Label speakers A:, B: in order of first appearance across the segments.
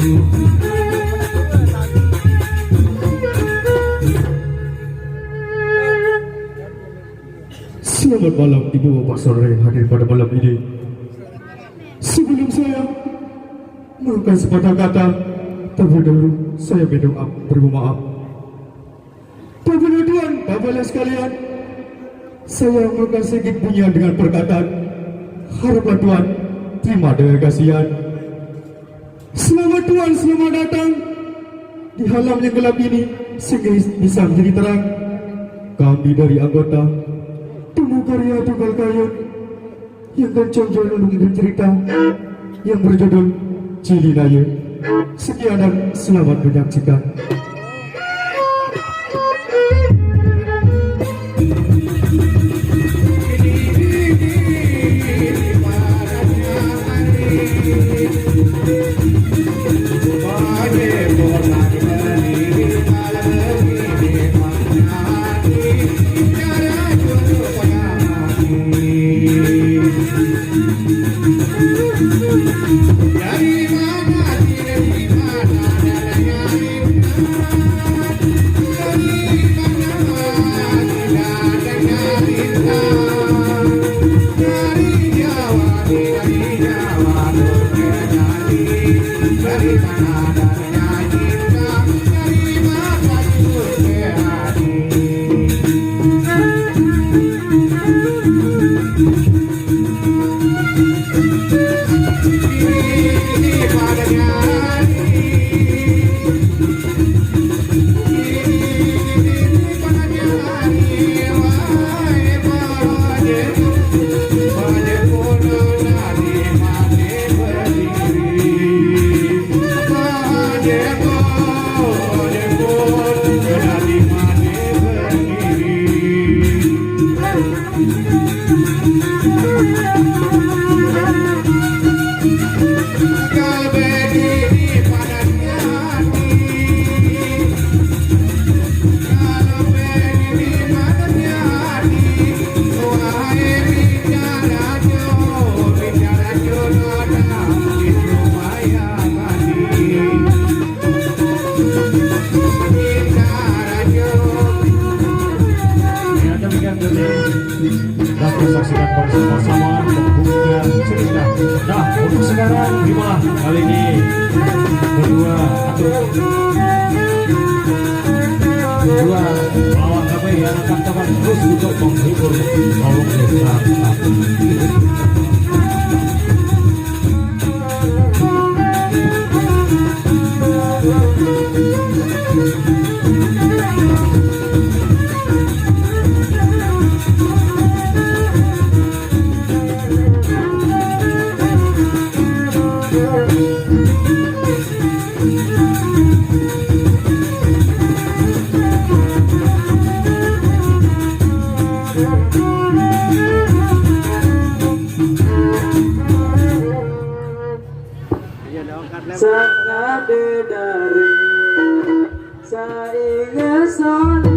A: Selamat malam Ibu Bapak Saudara yang hadir pada malam ini. Sebelum saya melakukan sepatah kata, terlebih dahulu saya berdoa bermaaf. Bapak Tuan, Bapak sekalian, saya melakukan sedikit bunyian dengan perkataan harapan Tuhan, terima dengan kasihan. Selamat Tuhan, selamat datang di halam yang gelap ini sehingga bisa menjadi terang. Kami dari anggota Temu Karya Tunggal Kayu yang kencang lalu dengan cerita yang berjudul Cilinaya. Sekian dan selamat menyaksikan.
B: Dapat saksikan bersama-sama pembukaan cerita. Nah, untuk sekarang gimana kali ini berdua lawan kami yang akan dapat terus untuk menghibur kaum desa.
C: Sakade dari sainga solat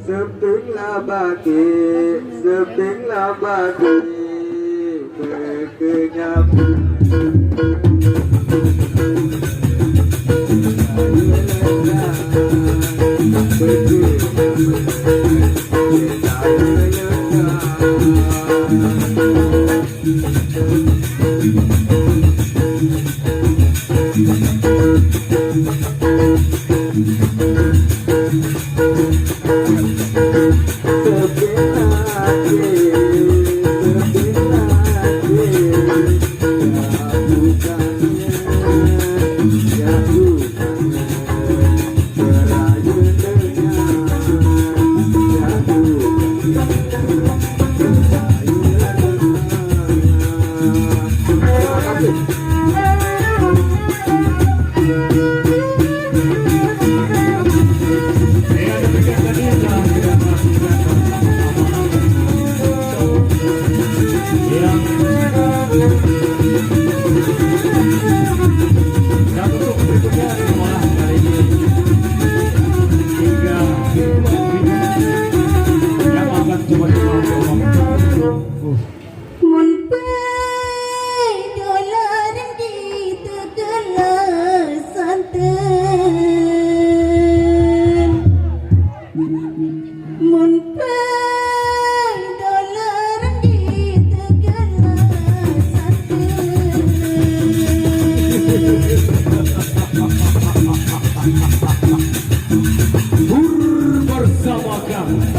C: Sepinglah bagi, sepinglah bagi, berkenyap.
B: Bersama kami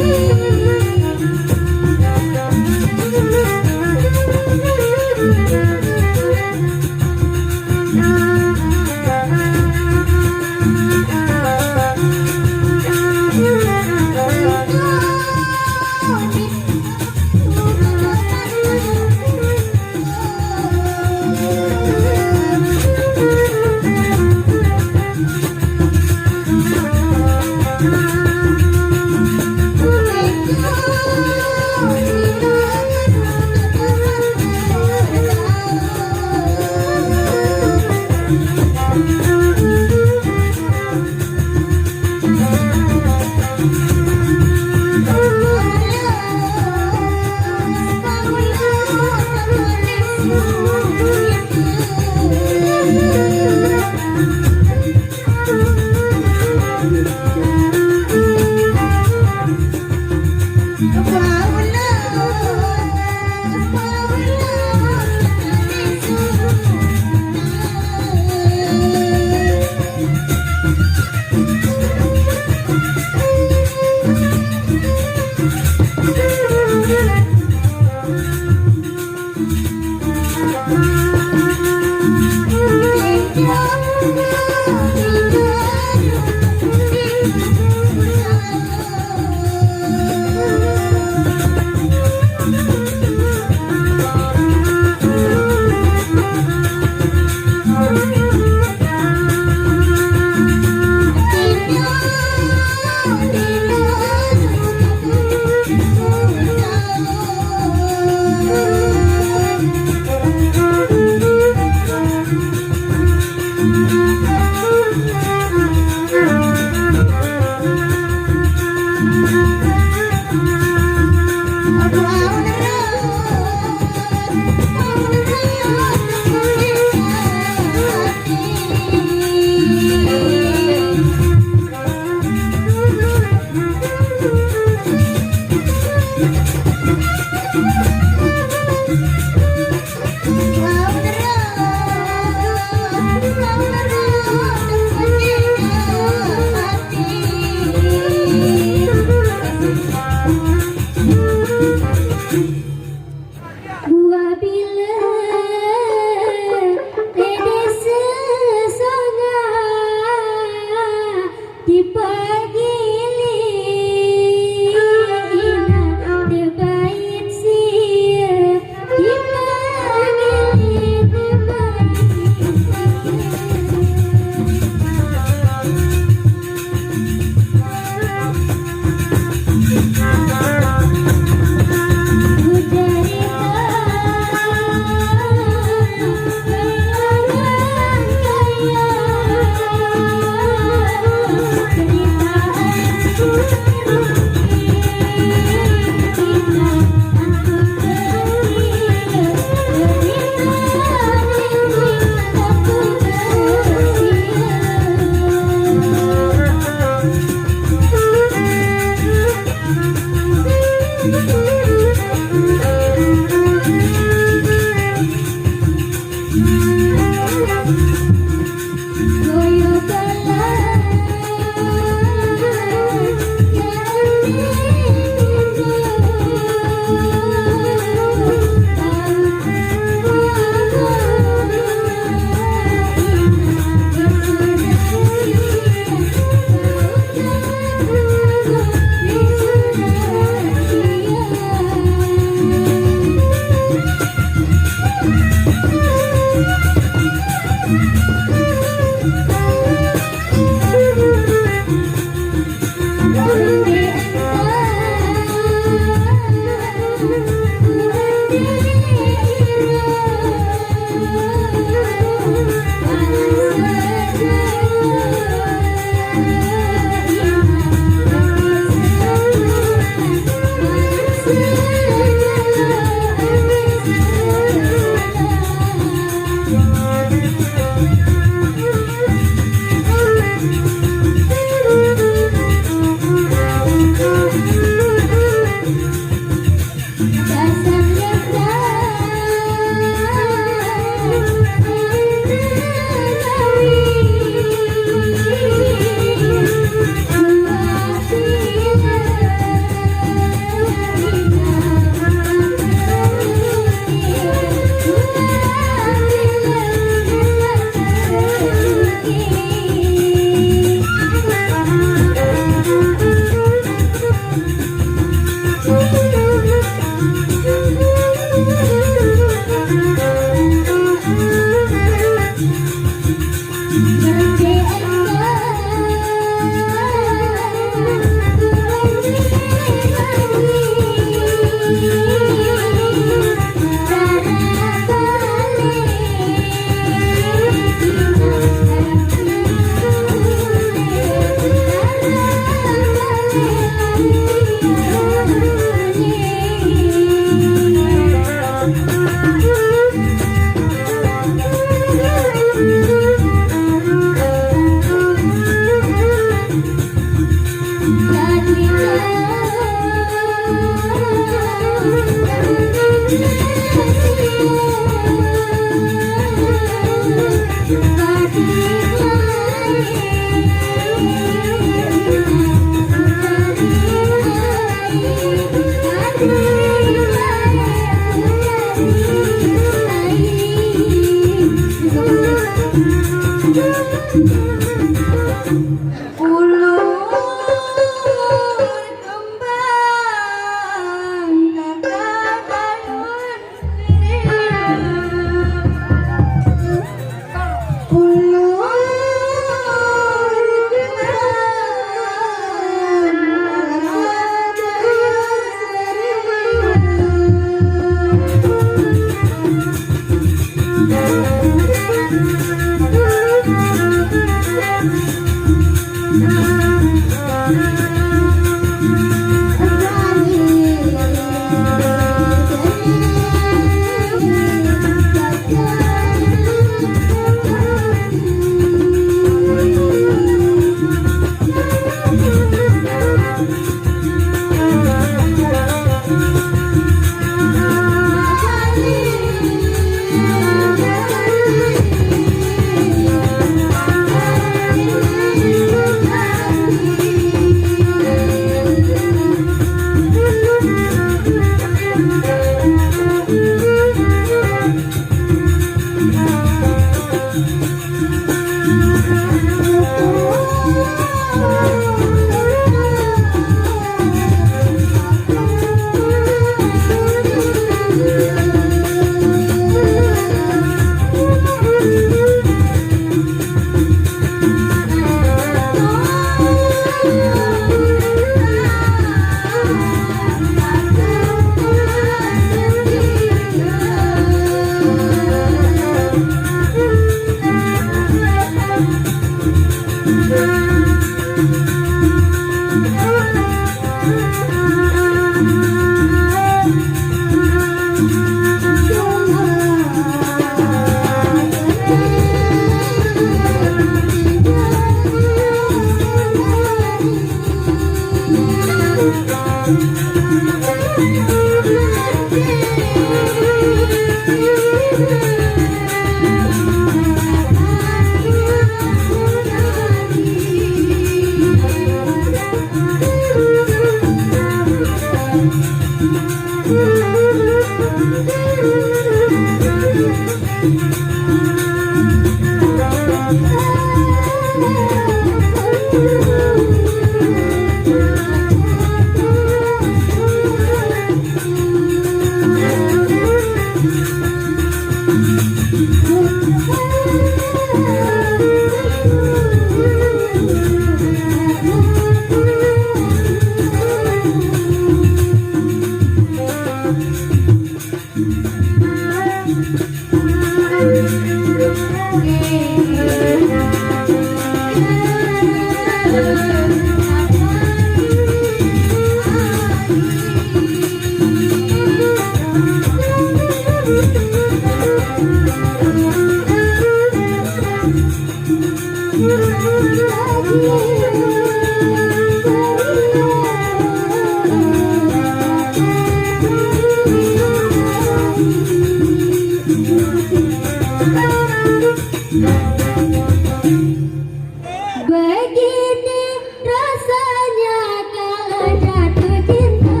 D: Begini rasanya kalau jatuh cinta.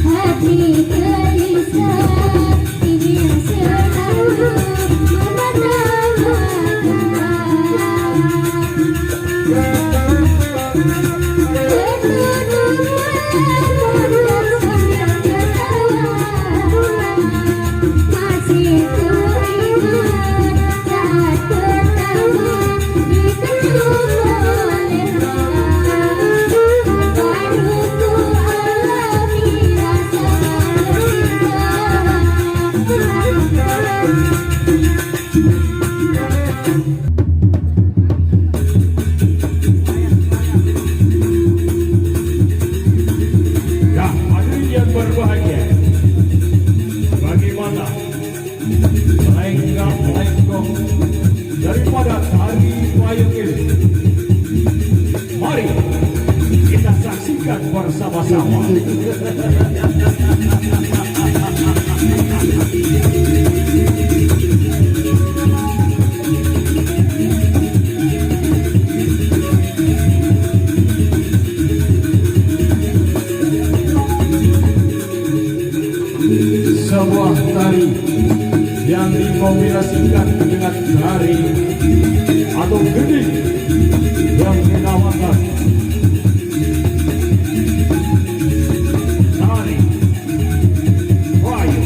D: Hati gelisah ingin selalu masih teringat saat pertama dipeluk olehnya, baru ku alami rasa
B: Ya, hadirin yang berbahagia, bagaimana lenggak-lenggok daripada tari payung ini? Mari kita saksikan bersama-sama. Sebuah tari yang dikombinasikan dengan tari atau gending yang dinamakan tari Melayu.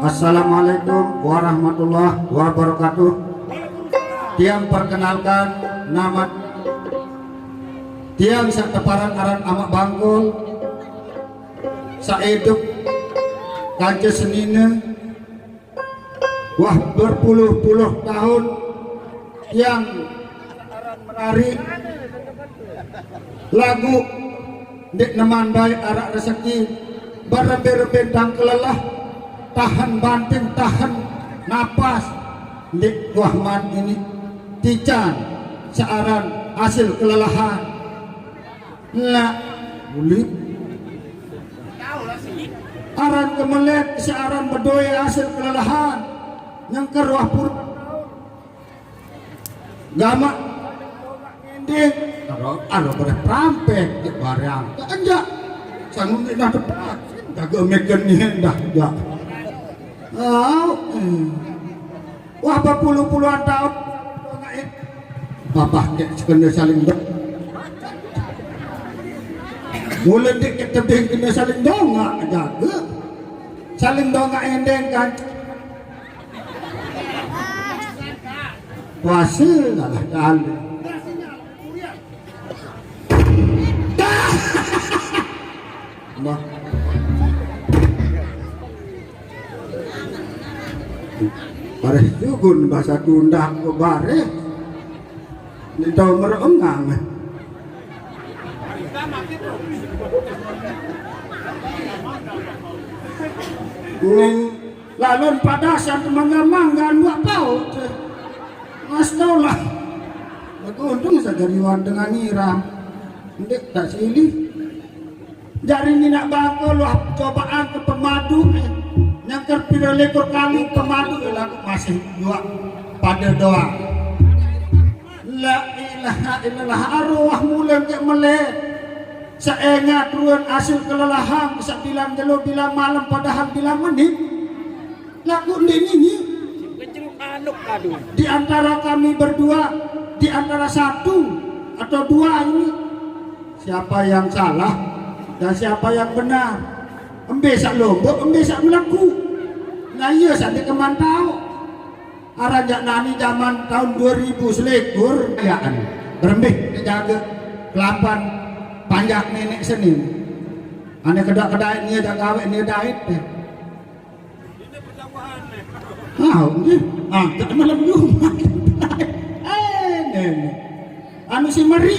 E: Assalamualaikum warahmatullahi wabarakatuh. Tiang perkenalkan nama tiang sateparan aran amak bangkul saeduk kance senine wah berpuluh-puluh tahun tiang merari lagu dek neman baik arak rezeki barebe-rebe dan kelelah tahan banting tahan napas di wahman ini tican searan hasil kelelahan lah bulit aran kemelet searan bedoy hasil kelelahan yang keruah pur gama ngending aro pada prampek di barang enggak sanggup dah tepat jaga meken ni dah ya. Wah berpuluh-puluhan tahun Bapak kena saling mulai dikit tebing kena saling dongak jaga saling dongak endeng kan puasa lah kali bah bareh jugun bahasa Sunda ke bareh ni tau merengang lalon padasan mangga-mangga buat paut mas tau lah untung saja riwan dengan nyiram ndek tak silih jari ni nak bakal lu cobaan ke pemadu yang terpilih lekor kali pemadu lagu masih dua pada doa la ilaha illallah arwah mulai ke melek seengat ruan hasil kelelahan bisa bilang jelo bilang malam padahal bilang menit lagu ini di antara kami berdua di antara satu atau dua ini siapa yang salah dan siapa yang benar embesak lombok embesak melaku nah iya sampai kemantau aranjak nani zaman tahun 2000 selekur kayaan berembih kejaga kelapan panjak nenek seni ane kedak-kedait ni dah kawet ni dait deh tak malam Jumat nenek anu si meri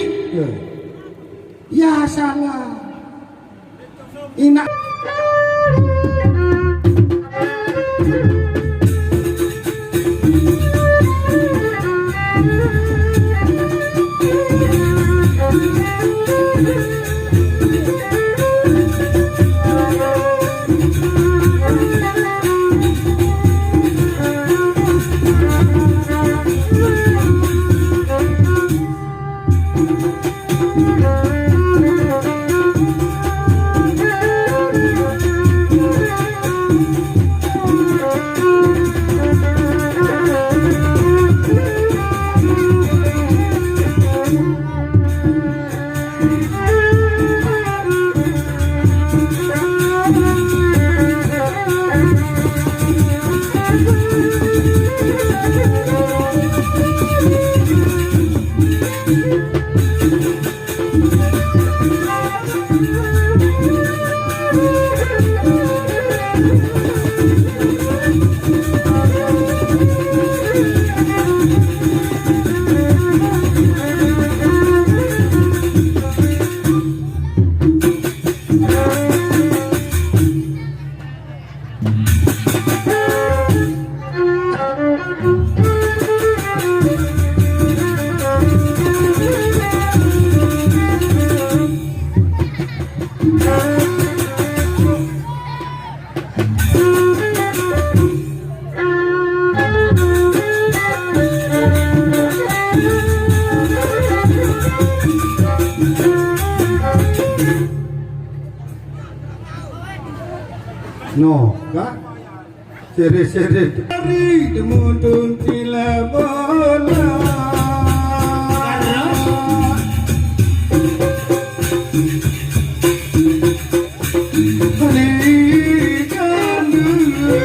E: ya salah ina No, ka? Seri-seri dari demudun tila bola. Balikan dulu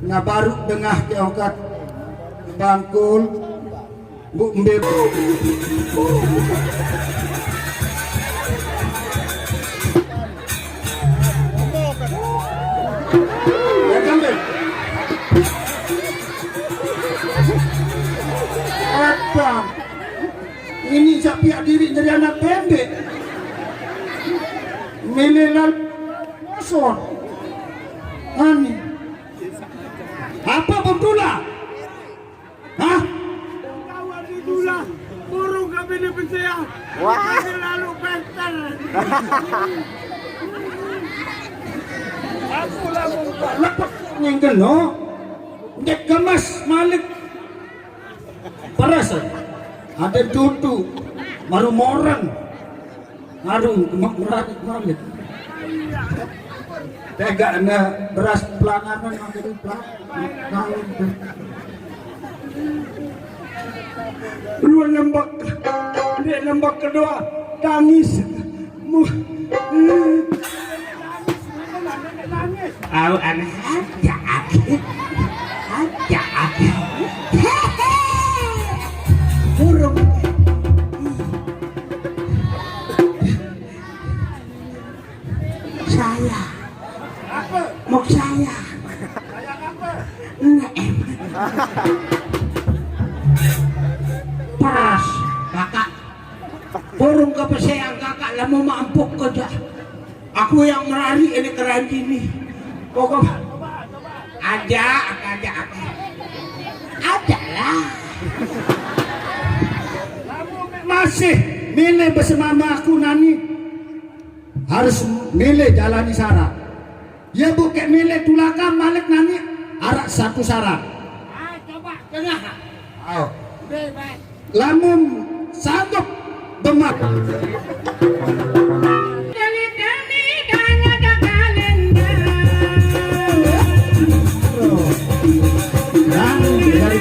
E: Nah baru tengah keokat bangkul bu mbek ya kambe apa ini siapa diri dari anak pendek milenial kosong ani apa berdula? Hah?
F: Kawan di dula, burung kami di Pesea.
G: Wah.
F: Lalu pester. Aku lalu
E: Lepas yang kena dek kemas malik paras ada tutu maru moran maru kemak malik tega na beras pelanganan makin pelanganan
F: dua lembak kedua tangis.
G: Au anak aja
E: burung
G: saya.
E: Apa?
G: Mau saya.
E: Sayang apa?
G: Neem. Paras, kakak. Burung kepeseang kakak lah mau mampuk kerja. Aku yang merari ini keranji ini. Pokok aja lah.
E: Masih milih bersama aku nani harus milih jalani syarat. Ya bukan milih tulakan malik nani arak satu syarat.
F: Coba tengah.
E: Oh. Lamun sanggup bemak. Dan dari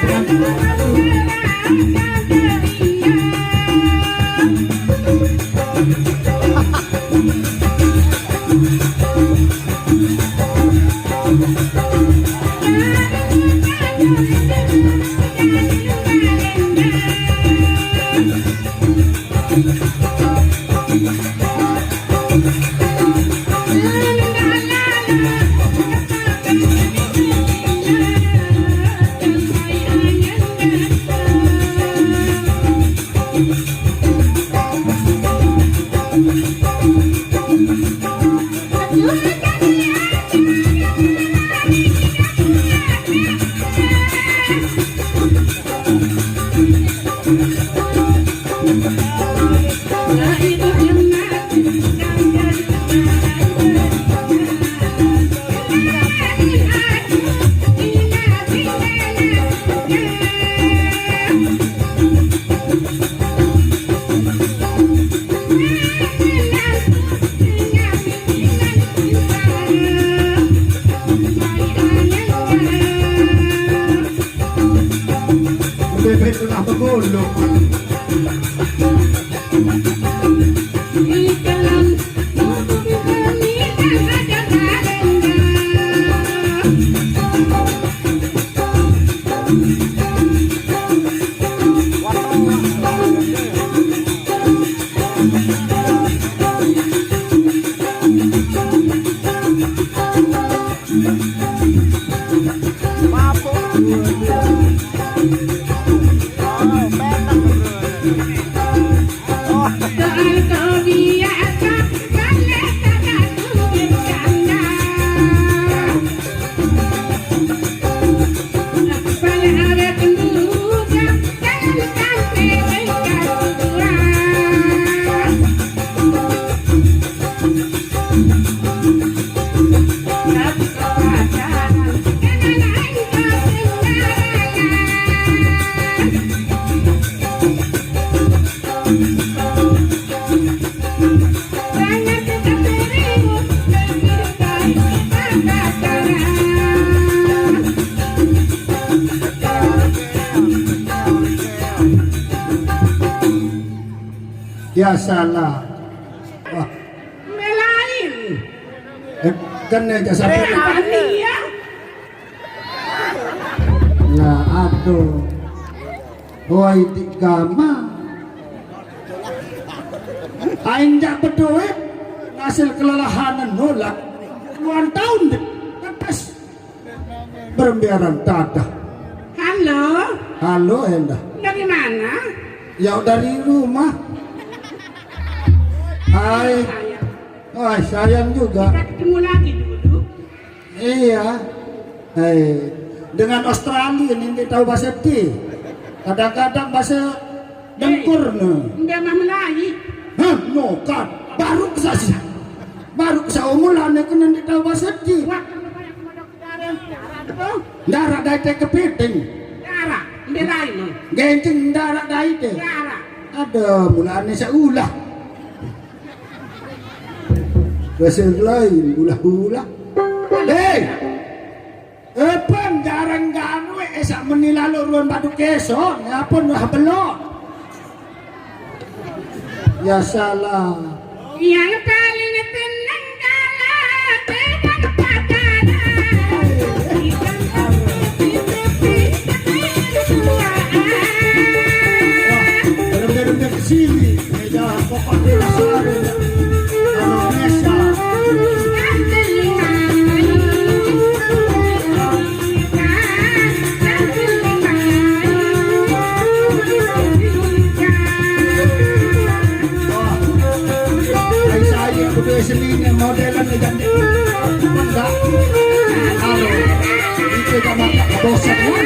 E: bebek itu nak bergolok. Biasalah. Wah,
F: Melain.
E: kan aja sampai.
F: Ya.
E: Nah, aduh. Woi digama. Aing jak berduit hasil kelelahan nolak. Puluhan tahun deh. Tetes. Berembiaran dadah.
F: Halo.
E: Halo Endah.
F: Dari mana?
E: Ya dari rumah. Hai. Hai, sayang juga.
F: Kita ketemu lagi dulu.
E: Iya. Hai. Dengan Australia ini tahu bahasa ti. Kadang-kadang bahasa dengkur nih.
F: Udah mah Melayu.
E: Hah, no kan. Baru saja. Baru seumuran nih kena tahu bahasa ti.
F: Wah, banyak modok darah. Darah tuh.
E: Darah dari teh kepiting.
F: Darah. Melayu.
E: Gencing darah dari teh.
F: Darah.
E: Ada mulanya seulah. Bahasa lain ulah-ulah. Hei. Epan jarang ganwe esak menilalu ruan batu keso, ngapun wah belok. Ya salah.
F: Yang paling tenang kalah dengan patana.
E: Bener-bener kesini. Meja pokok di lasar. Kalau Indonesia. Udah seninya modelan ganti. Enggak. Halo. Itu sama bosan kan?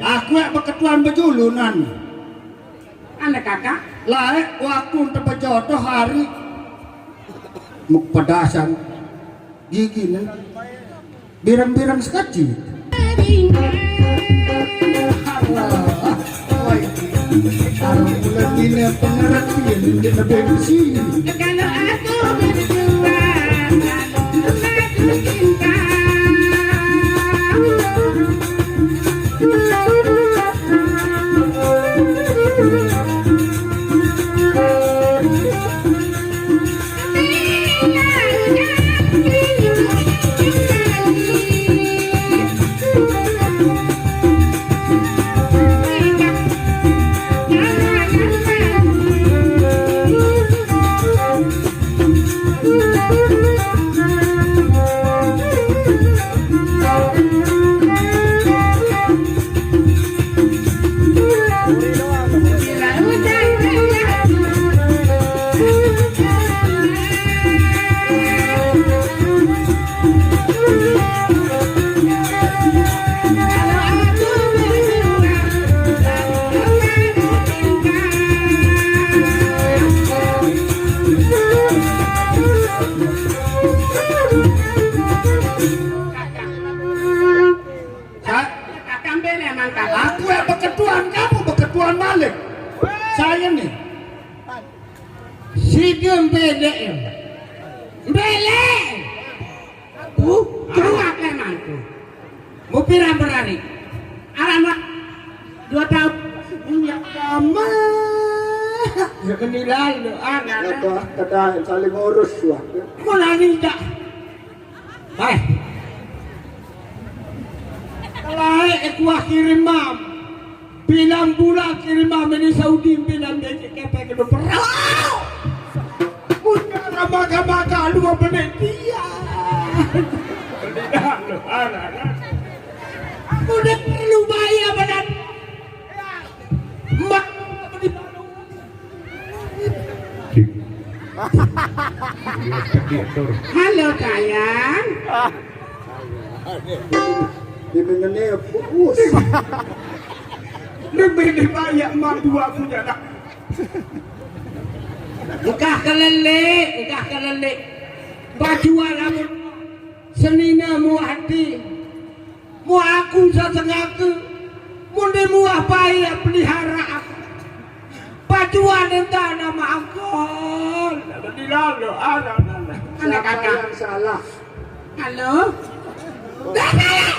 E: Aku yang berketuan bejulunan.
G: Anak kakak,
E: Laek waktu untuk berjodoh hari muk pedasan gigi nih birang-birang sekali. Kalau bulan ini pengertian di bensi.
G: kalau aku berdua, aku cinta.
E: Aku yang berketuan, kamu berketuan Malik. Saya nih.
G: Si gembele, bele, keluar lemanku. Mau pirang berani? Alamak, 2 tahun. Ya lama. Ya kenilai lo, anak.
E: Kata saling urus lah.
G: Mulai tidak. Baik. Kalau aku kirim mam, bilang bulan kirim mam ini Saudi bilang dia kepek itu perang. Punya ramaga-maga 2 menit dia. Tidak lo anak. Aku udah perlu bayar badan. Mak halo sayang.
E: Dimengennya bus.
G: Lebih dibayar mak 2 punya tak. Nikah kelele. Baju alamun. Senina mu hati. Mu aku setengah ke. Mundi mu apa ya pelihara aku. Bajuan entah nama angkol. Di lalu anak. Anak kakak
E: yang salah.
G: halo. Dah salah.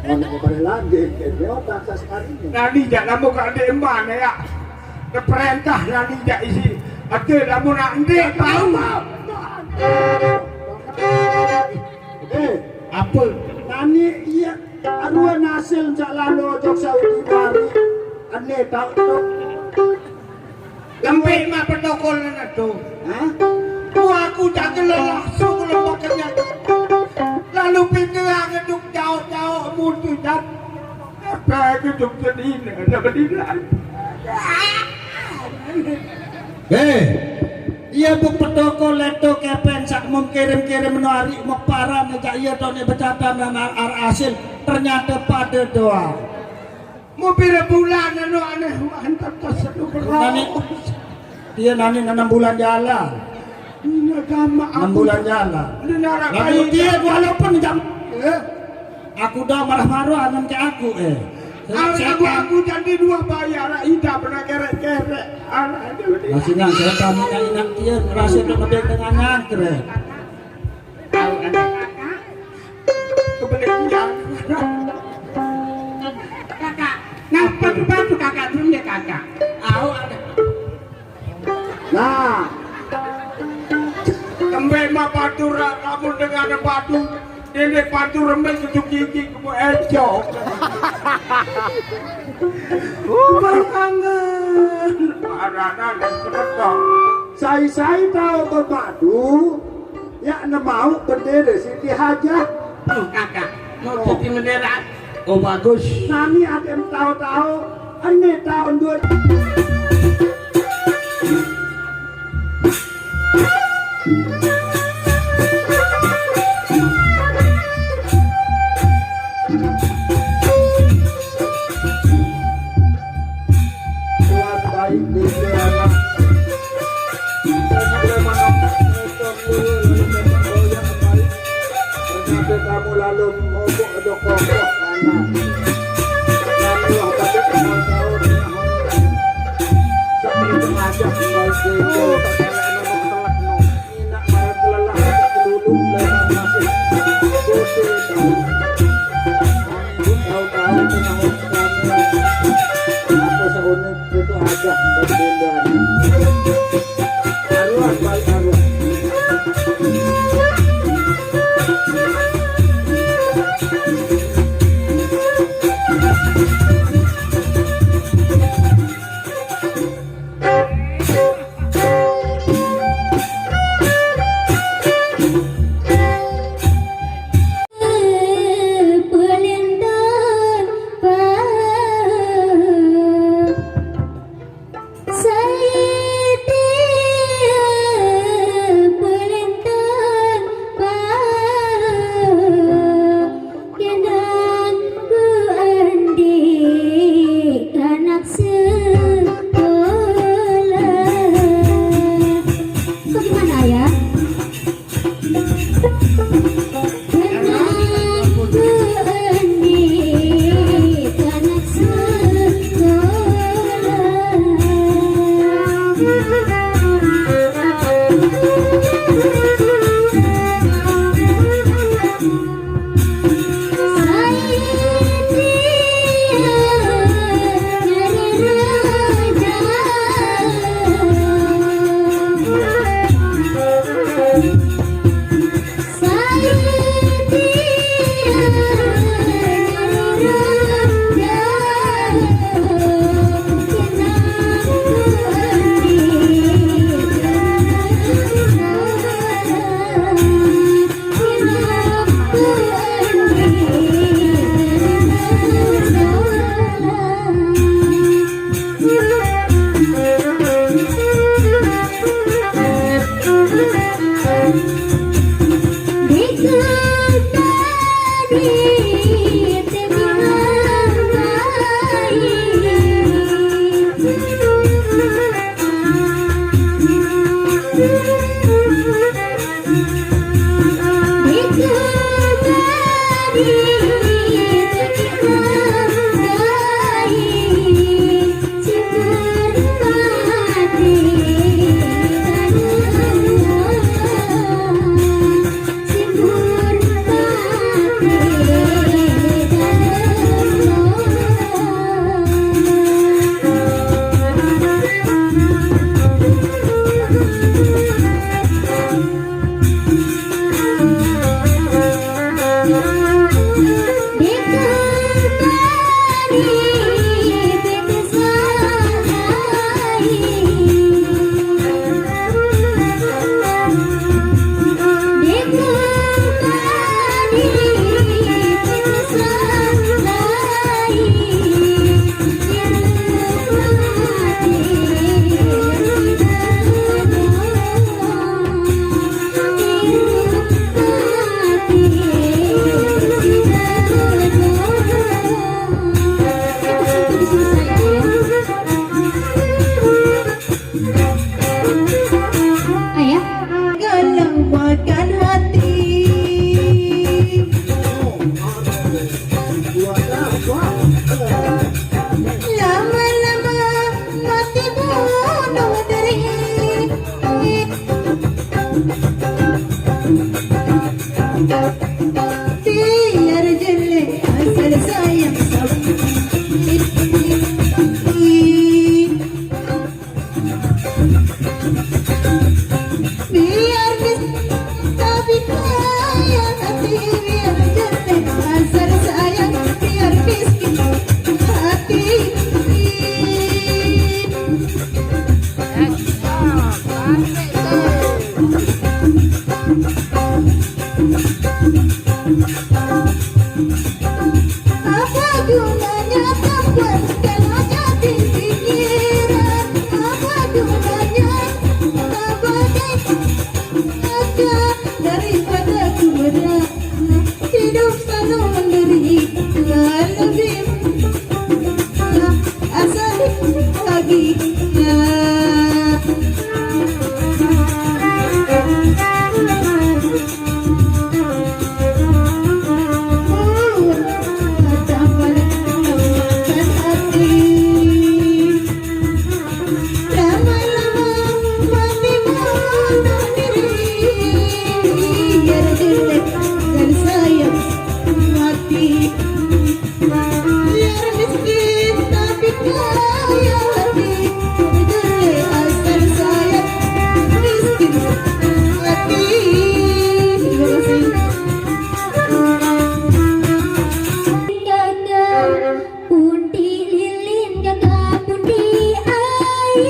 E: Ada pada lagi, dia otak sekali.
G: Nani jak lamu kat adik emban ya. Keperintah nani jak isi. Ada lamu nak ndek tahu.
E: Apa? Nani iya aruan hasil jak lalu jok Saudi mari. Ane tahu tu.
G: Lembik mak protokol na tu.
E: Hah?
G: Tu aku tak kelelak suku lemak kenyang. Lalu pindah gedung jauh-jauh mutu dan apa gedung sedih nak berdiri.
E: Iya buk petoko leto kepen sak mum kirim-kirim menari mau para ngejak iya tone becatan dan asil ternyata pada doa.
G: Mau pira bulan anu aneh hantar tas anu
E: Nani dia nani 6 bulan jalan.
G: Ini agama
E: 6 bulan jalan.
G: Nara
E: Lalu dia walaupun jam aku dah marah-marah anan ke aku
G: aku jadi 2 bayar ida pernah kerek-kerek.
E: Masih nang saya kami nak dia merasa lebih dengan ngangkre.
G: Kebelet kakak, ngapa bantu kakak dulu ya kakak? Ada.
E: Nah,
G: Tembe mah batu kamu dengan batu. Ini batu rembes kucuk gigi kamu ejok.
E: kangen.
G: Aranan dan sebetok.
E: Saya tahu berbadu, ya mau bendera Siti Hajah.
G: Kakak, mau jadi bendera. Oh bagus.
E: Nami ada yang tahu-tahu, ini tahun 2. Tuhan baik di anak. Ternyata kamu lalu ngobok ada kokoh anak. Kamu apa tahun seperti ngajak baik itu. Inak marah kelelah kelulu lelah masih bodoh tahu-tahu menahun kamu. Apa seunik itu aja berbeda. Arwah baik arwah.
D: biar jelek asal sayang sabti. Biar tapi kaya hati, biar jelek asal sayang, biar miskin hati. Apa gunanya tambah kalau jadi pikiran? Apa gunanya tambah aja daripada kuda hidup selalu menderita, lebih asal lagi. Pundi lilin kakak pundi air.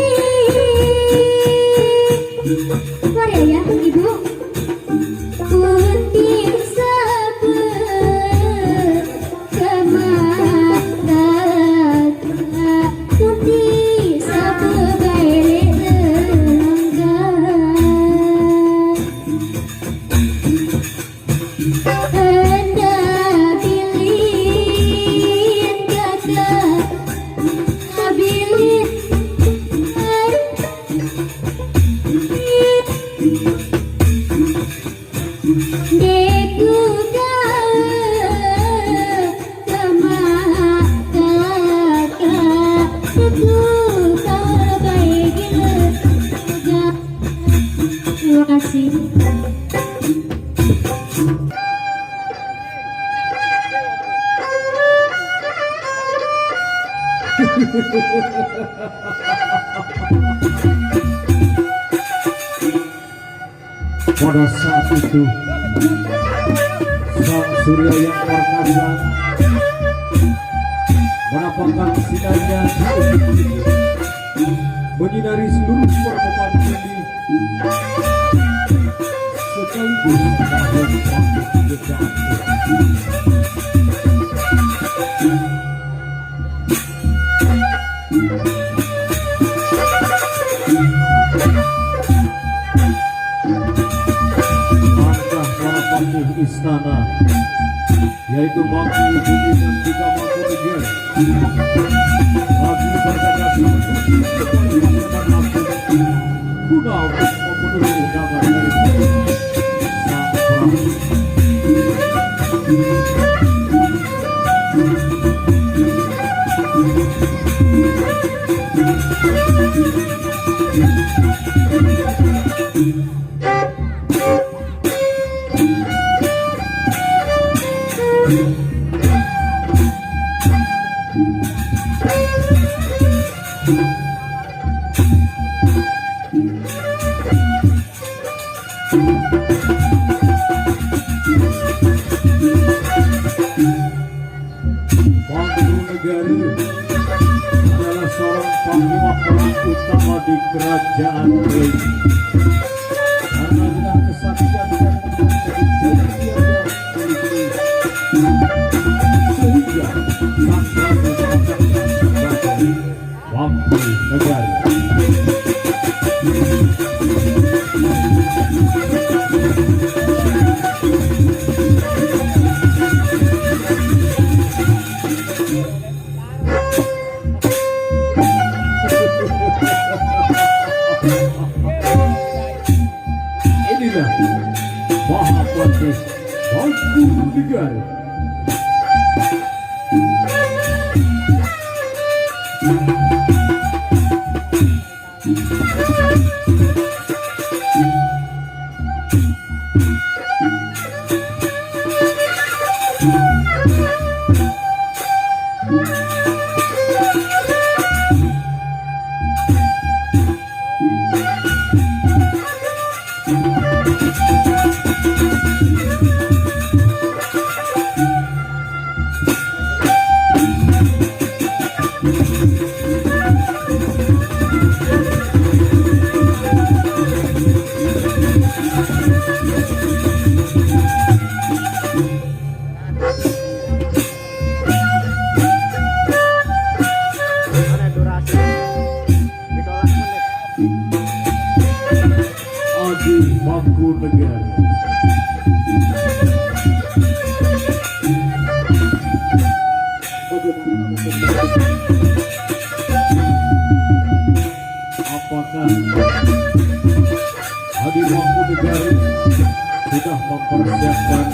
D: Mari ya ibu. Pundi sabar kemana? Pundi sabar baik Anda bilin kakak, bilin deku sama kakak, deku baik kakak. Terima kasih.
B: Pada saat itu sang surya yang perkasa menapakkan sinarnya menyinari seluruh permukaan bumi sekaligus menghampiri jejak. Langkah para pamih istana, yaitu Mangku Bumi dan juga Mangku Negeri, lagi berkreasi guna untuk memenuhi undangan dari sang prabu. Mangku Negeri adalah seorang panglima perang utama di kerajaan Wei. Karena dengan kesaktian dan kejayaan sehingga sang prabu mengangkatnya sebagai Mangku Negeri. Inilah Mahapatih Mangku Negeri. Adi Mangkunegara. Apakah Adi Mangkunegara sudah mempersiapkan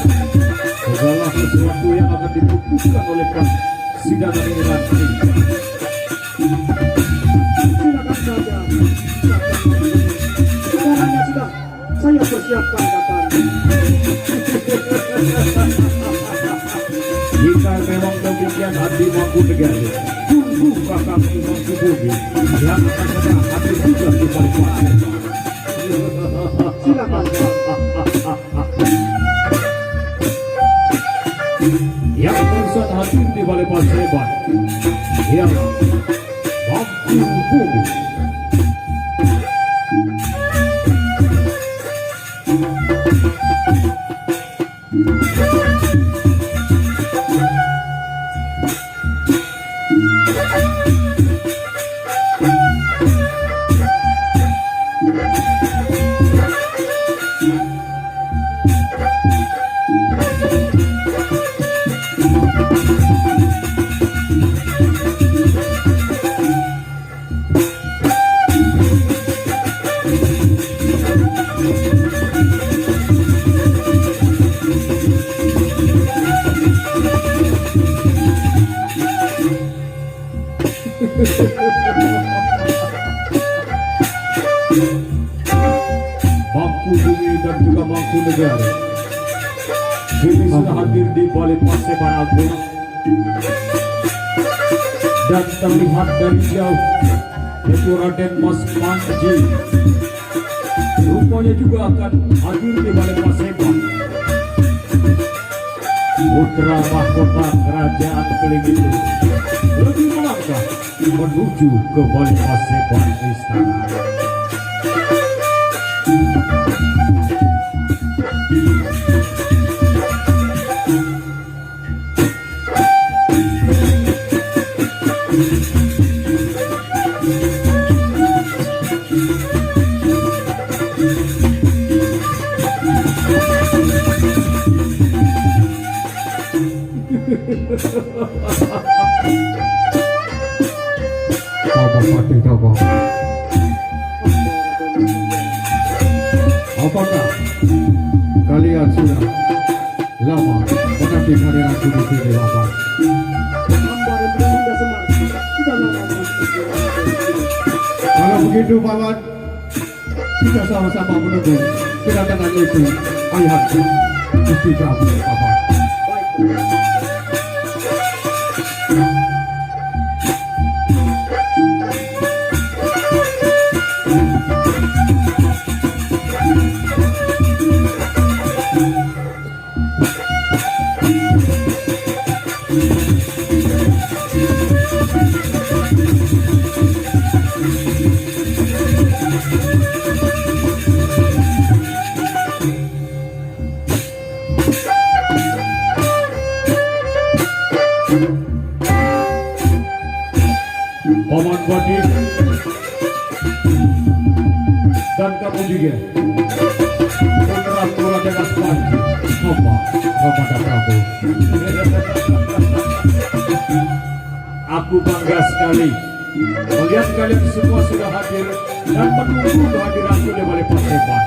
B: segala sesuatu yang akan diputuskan oleh persidangan ini nanti?
F: Silakan saja. Segalanya sudah saya persiapkan datang.
B: Jika memang demikian Adi Mangkunegara, tunggu kakak Imam Subudi yang akan sedang hadir juga di balik pasir.
F: Silakan.
B: Yang barusan hadir di balik pasir ialah Mangku Bumi. Mangku Bumi dan juga Mangkunegara kini sudah hadir di balik Paseban Agung, dan terlihat dari jauh yaitu Raden Mas Panji rupanya juga akan hadir di balik Paseban, putra mahkota kerajaan Keling itu lebih melangkah menuju ke balik Paseban istana.
A: Bapak Patih Togo, apakah kalian sudah lama menanti kehadiranku di sini, Bapak?
F: Hamba dan Bunda Semar sudah lama
A: Kalau begitu, Paman, kita sama-sama menunggu kedatangan itu ayahku, Gusti Prabu, Paman.
B: Paman Badi dan kamu juga putra Raden Mas Panji, hamba kepada Prabu. Aku bangga sekali melihat kalian semua sudah hadir dan menunggu kehadiranku di balik Paseban.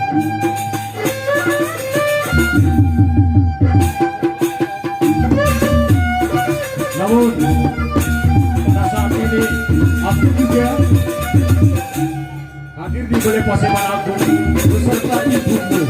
B: Namun pada saat ini aku juga hadir di balai Paseban Agung beserta ibumu